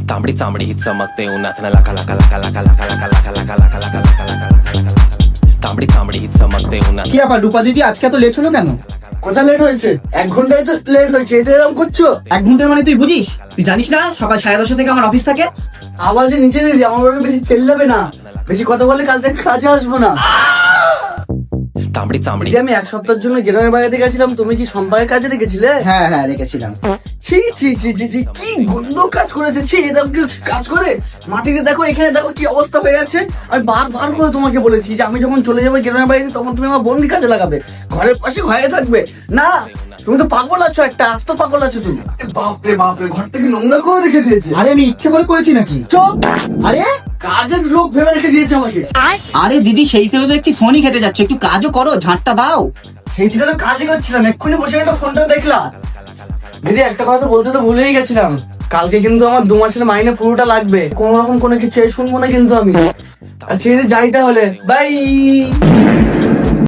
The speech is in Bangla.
तांबडी चांबडी ही चमकते उन्हात ना लाका लाका लाका लाका लाका लाका लाका लाका लाका लाका लाका लाका तांबडी चांबडी ही चमकते उन्हात। কি ব্যাপার রূপা দিদি, আজকে এত লেট হলো কেন? কোথা লেট হয়েছে? 1 ঘন্টায় তো লেট হয়েছে, এটা এরকম করছো? 1 ঘন্টার মানে তুই বুঝিস? তুই জানিস না সকাল 10:30 থেকে আমার অফিস থাকে। আবার যে নিচে দিদি আমার ওকে বেশি চেল্লাবে না, বেশি কথা বললে কাল থেকে কাজে আসবো না। तांबडी चांबडी দিদি আমি 1 সপ্তাহের জন্য গ্রামের বাড়িতে গেছিলাম, তুমি কি সম্পায়ের কাজে রেখেছিলে? হ্যাঁ হ্যাঁ রেখেছিলাম। ছি ছি ছি ছি ছি, কি গন্ধ কাজ করেছে। ছি, এরকম কি কাজ করে? মাটিতে দেখো, এখানে দেখো কি অবস্থা হয়ে যাচ্ছে। আমি বারবার করে তোমাকে বলেছি যে আমি যখন চলে যাবো গ্রামের বাড়িতে তখন তুমি আমার বন্দি কাজে লাগাবে, ঘরের পাশে ঘরে থাকবে না। তুমি তো পাগল আছো, একটা আস্ত পাগল আছো তুমি। বাপরে বাপরে, ঘর থেকে নোংরা করে রেখে দিয়েছে। আরে আমি ইচ্ছে করে করেছি নাকি? চুপ! আরে কাজের লোক ভেবে রেখে দিয়েছে আমাকে। আরে দিদি, সেই থেকে তো দেখছি ফোনই ঘেটে যাচ্ছে, একটু কাজও করো, ঝাঁটটা দাও। সেই থেকে তো কাজই করছিলাম, এক্ষুনি বসে একটা ফোনটা দেখলাম। দিদি একটা কথা বলতে তো ভুলেই গেছিলাম, কালকে কিন্তু আমার 2 মাসের মাইনে পুরোটা লাগবে। কোন রকম কোনো কিছু শুনবো না কিন্তু আমি। আচ্ছা যাই তাহলে, বাই।